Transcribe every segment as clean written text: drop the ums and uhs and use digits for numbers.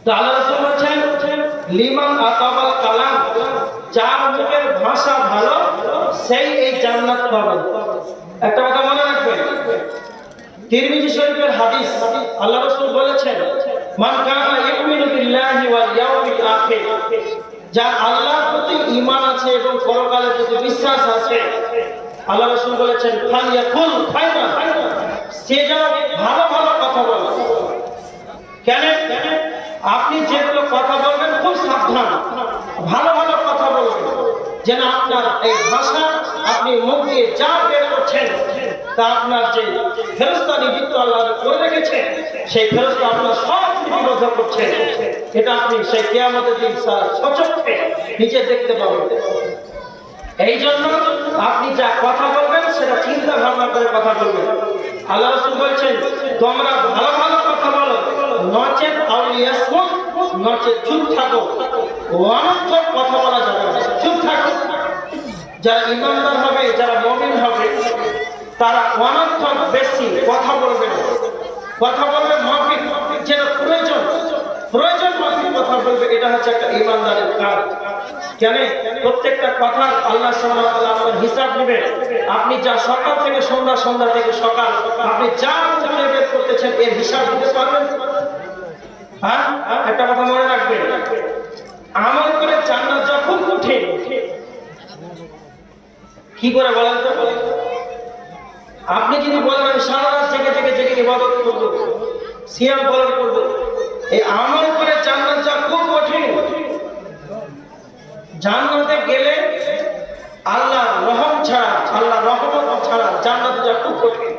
তো আল্লাহ রাসূল বলেছেন লিমান আতাবাল কালাম, যার মুখের ভাষা ভালো সেই এই জান্নাত পাবে। একটা কথা মনে রাখবেন, তিরমিজি শরীফের হাদিস, আল্লাহ রাসূল বলেছেন মান কানা ইউমিনু বিল্লাহি ওয়াল ইয়াউমিল আখির, যার আল্লাহর প্রতি ঈমান আছে এবং পরকালের প্রতি বিশ্বাস আছে, আল্লাহ রাসূল বলেছেন ফালিয়াকুল খায়রান, সে যেন ভালো ভালো কথা বলে। কেন? আপনি যেগুলো কথা বলবেন খুব সাবধান, ভালো ভালো কথা বলবেন, যেন আপনার এই ভাষা আপনি মুখ দিয়ে যা বের করছেন তা আপনার যে ফেরেশতা নিযুক্ত আল্লাহ করে রেখেছে সেই ফেরেশতা আপনার সব বিরোধ করছে, এটা আপনি সেই কিয়ামতের দিন সচক্ষে নিজে দেখতে পাবেন। এই জন্য আপনি যা কথা বলবেন সেটা চিন্তা ভাবনা করে কথা বলবেন। আল্লাহ রাসূল বলেছেন তোমরা ভালো ভালো কথা বলো, নচেত আউলিয়াসমুক, নচেত চুপ থাকো। অনর্থক কথা বলা যাবে না, চুপ থাকো। যারা ঈমানদার হবে, যারা মুমিন হবে, তারা অনর্থক বেশি কথা বলবে না। কথা বলবে মাফিক, যেটা প্রয়োজন মাফিক কথা বলবে, এটা হচ্ছে একটা ঈমানদারের কাজ। কেন? প্রত্যেকটা কথা আল্লাহ সুবহানাহু ওয়া তাআলা আপনার হিসাব নেবে। আপনি যা সকাল থেকে সন্ধ্যা, সন্ধ্যা থেকে সকাল আপনি যা মুখে বের করতেছেন এর হিসাব দিতে পারবেন? হ্যাঁ, একটা কথা মনে রাখবেন, আমল করে জান্নাত যা খুব কঠিন। কি করে বলেন তো? আপনি যদি বলেন আমি সারা রাত জেগে ইবাদত করব, সিয়াম পালন করব, এই আমল করে জান্নাত যা খুব কঠিন। জান্নাতে গেলে আল্লাহর রহম ছাড়া, আল্লাহর রহমত ছাড়া জান্নাত যা খুব কঠিন,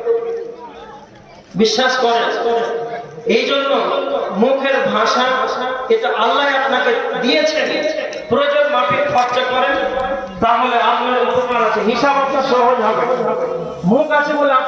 বিশ্বাস করেন। এই জন্য মুখের ভাষা এটা আল্লাহ আপনাকে দিয়েছেন, প্রয়োজন মাফিক খরচা করেন, তাহলে আপনার উপকার আছে, হিসাব আপনার সহজ হবে। মুখ আছে বলে